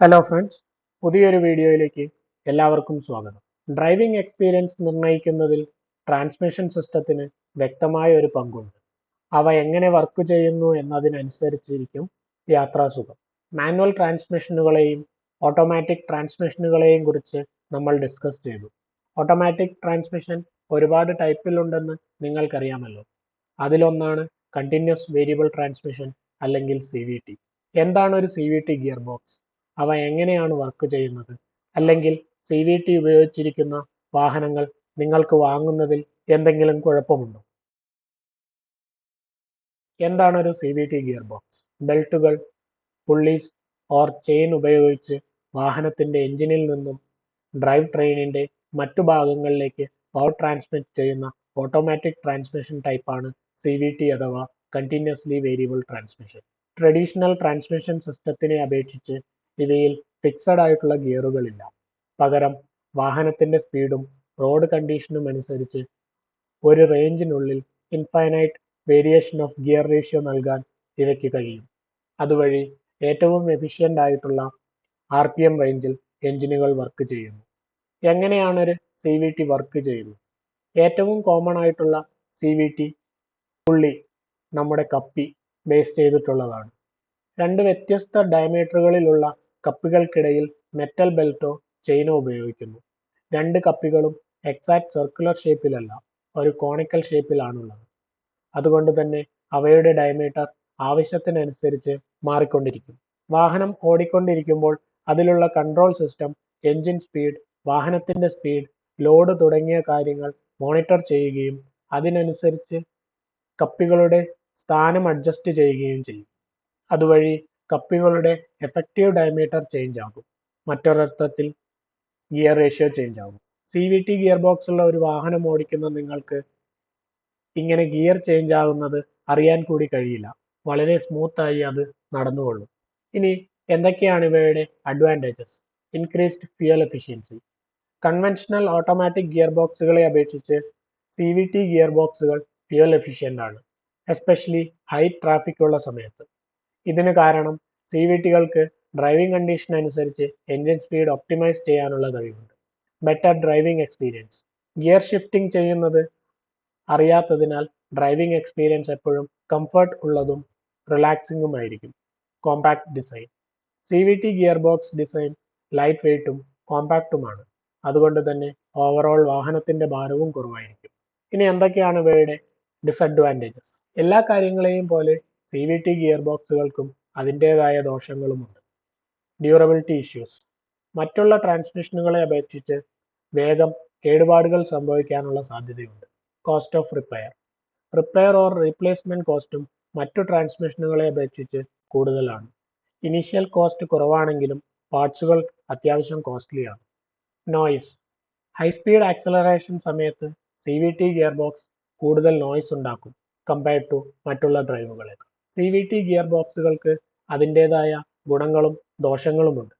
Hello friends, പുതിയൊരു വീഡിയോയിലേക്ക് എല്ലാവർക്കും സ്വാഗതം. ഡ്രൈവിംഗ് എക്സ്പീരിയൻസ് നിർണ്ണയിക്കുന്നതിൽ ട്രാൻസ്മിഷൻ സിസ്റ്റത്തിന് വ്യക്തമായ ഒരു പങ്കുണ്ട്. അവ എങ്ങനെ വർക്ക് ചെയ്യുന്നു എന്നതിനനുസരിച്ചിരിക്കും യാത്രാസുഖം. മാനുവൽ ട്രാൻസ്മിഷനുകളെയും ഓട്ടോമാറ്റിക് ട്രാൻസ്മിഷനുകളെയും കുറിച്ച് നമ്മൾ ഡിസ്കസ് ചെയ്തു. ഓട്ടോമാറ്റിക് ട്രാൻസ്മിഷൻ ഒരുപാട് ടൈപ്പിലുണ്ടെന്ന് നിങ്ങൾക്കറിയാമല്ലോ. അതിലൊന്നാണ് കണ്ടിന്യൂസ് വേരിയബിൾ ട്രാൻസ്മിഷൻ അല്ലെങ്കിൽ CVT. എന്താണ് ഒരു CVT ഗിയർ ബോക്സ്? അവ എങ്ങനെയാണ് വർക്ക് ചെയ്യുന്നത്? അല്ലെങ്കിൽ CVT ഉപയോഗിച്ചിരിക്കുന്ന വാഹനങ്ങൾ നിങ്ങൾക്ക് വാങ്ങുന്നതിൽ എന്തെങ്കിലും കുഴപ്പമുണ്ടോ? എന്താണ് ഒരു CVT ഗിയർ ബോക്സ്? ബെൽറ്റുകൾ, പുള്ളീസ് ഓർ ചെയിൻ ഉപയോഗിച്ച് വാഹനത്തിന്റെ എഞ്ചിനിൽ നിന്നും ഡ്രൈവ് ട്രെയിനിന്റെ മറ്റു ഭാഗങ്ങളിലേക്ക് പവർ ട്രാൻസ്മിറ്റ് ചെയ്യുന്ന ഓട്ടോമാറ്റിക് ട്രാൻസ്മിഷൻ ടൈപ്പാണ് CVT അഥവാ continuously variable transmission. Traditional transmission സിസ്റ്റത്തിനെ അപേക്ഷിച്ച് ഇവയിൽ ഫിക്സഡ് ആയിട്ടുള്ള ഗിയറുകളില്ല. പകരം വാഹനത്തിന്റെ സ്പീഡും റോഡ് കണ്ടീഷനും അനുസരിച്ച് ഒരു റേഞ്ചിനുള്ളിൽ infinite variation of gear ratio നൽകാൻ ഇവയ്ക്ക് കഴിയും. അതുവഴി ഏറ്റവും എഫിഷ്യന്റ് ആയിട്ടുള്ള RPM റേഞ്ചിൽ എഞ്ചിനുകൾ വർക്ക് ചെയ്യുന്നു. എങ്ങനെയാണ് ഒരു CVT വർക്ക് ചെയ്യുന്നത്? ഏറ്റവും കോമൺ ആയിട്ടുള്ള CVT പുള്ളി നമ്മുടെ കപ്പി ബേസ് ചെയ്തിട്ടുള്ളതാണ്. രണ്ട് വ്യത്യസ്ത ഡയമീറ്ററുകളിലുള്ള കപ്പികൾക്കിടയിൽ മെറ്റൽ ബെൽറ്റോ ചെയിനോ ഉപയോഗിക്കുന്നു. രണ്ട് കപ്പികളും എക്സാക്ട് സർക്കുലർ ഷേപ്പിലല്ല, ഒരു കോണിക്കൽ ഷേപ്പിലാണുള്ളത്. അതുകൊണ്ട് തന്നെ അവയുടെ ഡയമീറ്റർ ആവശ്യത്തിനനുസരിച്ച് മാറിക്കൊണ്ടിരിക്കും. വാഹനം ഓടിക്കൊണ്ടിരിക്കുമ്പോൾ അതിലുള്ള കൺട്രോൾ സിസ്റ്റം എഞ്ചിൻ സ്പീഡ്, വാഹനത്തിന്റെ സ്പീഡ്, ലോഡ് തുടങ്ങിയ കാര്യങ്ങൾ മോണിറ്റർ ചെയ്യുകയും അതിനനുസരിച്ച് കപ്പികളുടെ സ്ഥാനം അഡ്ജസ്റ്റ് ചെയ്യുകയും ചെയ്യും. അതുവഴി കപ്പികളുടെ എഫക്റ്റീവ് ഡയമീറ്റർ ചേഞ്ച് ആകും. മറ്റൊരർത്ഥത്തിൽ ഗിയർ റേഷ്യോ ചേഞ്ച് ആകും. CVT ഗിയർ ബോക്സ് ഉള്ള ഒരു വാഹനം ഓടിക്കുന്ന നിങ്ങൾക്ക് ഇങ്ങനെ ഗിയർ ചേഞ്ച് ആകുന്നത് അറിയാൻ കൂടി കഴിയില്ല. വളരെ സ്മൂത്ത് ആയി അത് നടന്നുകൊള്ളും. ഇനി എന്തൊക്കെയാണ് ഇവയുടെ advantages? Increased fuel efficiency. Conventional automatic gear ബോക്സുകളെ അപേക്ഷിച്ച് CVT ഗിയർ ബോക്സുകൾ ഫ്യൂവൽ എഫിഷ്യന്റ് ആണ്, എസ്പെഷ്യലി ഹൈ ട്രാഫിക് ഉള്ള സമയത്ത്. ഇതിന് കാരണം CVTകൾക്ക് ഡ്രൈവിംഗ് കണ്ടീഷൻ അനുസരിച്ച് എഞ്ചിൻ സ്പീഡ് ഒപ്റ്റിമൈസ് ചെയ്യാനുള്ള കഴിവുണ്ട്. Better driving experience. Gear shifting ചെയ്യുന്നത് അറിയാത്തതിനാൽ ഡ്രൈവിംഗ് എക്സ്പീരിയൻസ് എപ്പോഴും കംഫർട്ട് ഉള്ളതും റിലാക്സിംഗുമായിരിക്കും. Compact design. CVT gear box design light വെയ്റ്റും കോമ്പാക്റ്റുമാണ്. അതുകൊണ്ട് തന്നെ ഓവറോൾ വാഹനത്തിന്റെ ഭാരവും കുറവായിരിക്കും. ഇനി എന്തൊക്കെയാണ് ഇവയുടെ ഡിസഡ്വാൻറ്റേജസ്? എല്ലാ കാര്യങ്ങളെയും പോലെ CVT ഗിയർ ബോക്സുകൾക്കും അതിൻ്റെതായ ദോഷങ്ങളുമുണ്ട്. Durability issues. മറ്റുള്ള ട്രാൻസ്മിഷനുകളെ അപേക്ഷിച്ച് വേഗം കേടുപാടുകൾ സംഭവിക്കാനുള്ള സാധ്യതയുണ്ട്. Cost of repair. Repair or replacement കോസ്റ്റും മറ്റു ട്രാൻസ്മിഷനുകളെ അപേക്ഷിച്ച് കൂടുതലാണ്. ഇനീഷ്യൽ കോസ്റ്റ് കുറവാണെങ്കിലും പാർട്സുകൾ അത്യാവശ്യം കോസ്റ്റ്ലിയാണ്. നോയ്സ്. ഹൈസ്പീഡ് ആക്സലറേഷൻ സമയത്ത് CVT ഗിയർ ബോക്സ് കൂടുതൽ നോയ്സ് ഉണ്ടാക്കും കമ്പയർഡ് ടു മറ്റുള്ള ഡ്രൈവുകളേക്കാൾ. CVT ഗിയർ ബോക്സുകൾക്ക് അതിൻ്റെതായ ഗുണങ്ങളും ദോഷങ്ങളുമുണ്ട്.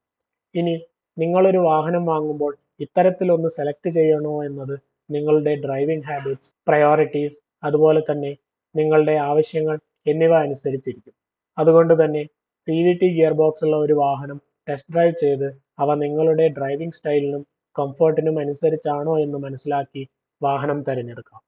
ഇനി നിങ്ങളൊരു വാഹനം വാങ്ങുമ്പോൾ ഇത്തരത്തിലൊന്ന് സെലക്ട് ചെയ്യണോ എന്നത് നിങ്ങളുടെ ഡ്രൈവിംഗ് ഹാബിറ്റ്സ്, പ്രയോറിറ്റീസ്, അതുപോലെ തന്നെ നിങ്ങളുടെ ആവശ്യങ്ങൾ എന്നിവ അനുസരിച്ചിരിക്കും. അതുകൊണ്ട് തന്നെ CVT ഗിയർ ബോക്സ് ഉള്ള ഒരു വാഹനം ടെസ്റ്റ് ഡ്രൈവ് ചെയ്ത് അവ നിങ്ങളുടെ ഡ്രൈവിംഗ് സ്റ്റൈലിനും കംഫർട്ടിനും അനുസരിച്ചാണോ എന്ന് മനസ്സിലാക്കി വാഹനം തിരഞ്ഞെടുക്കാം.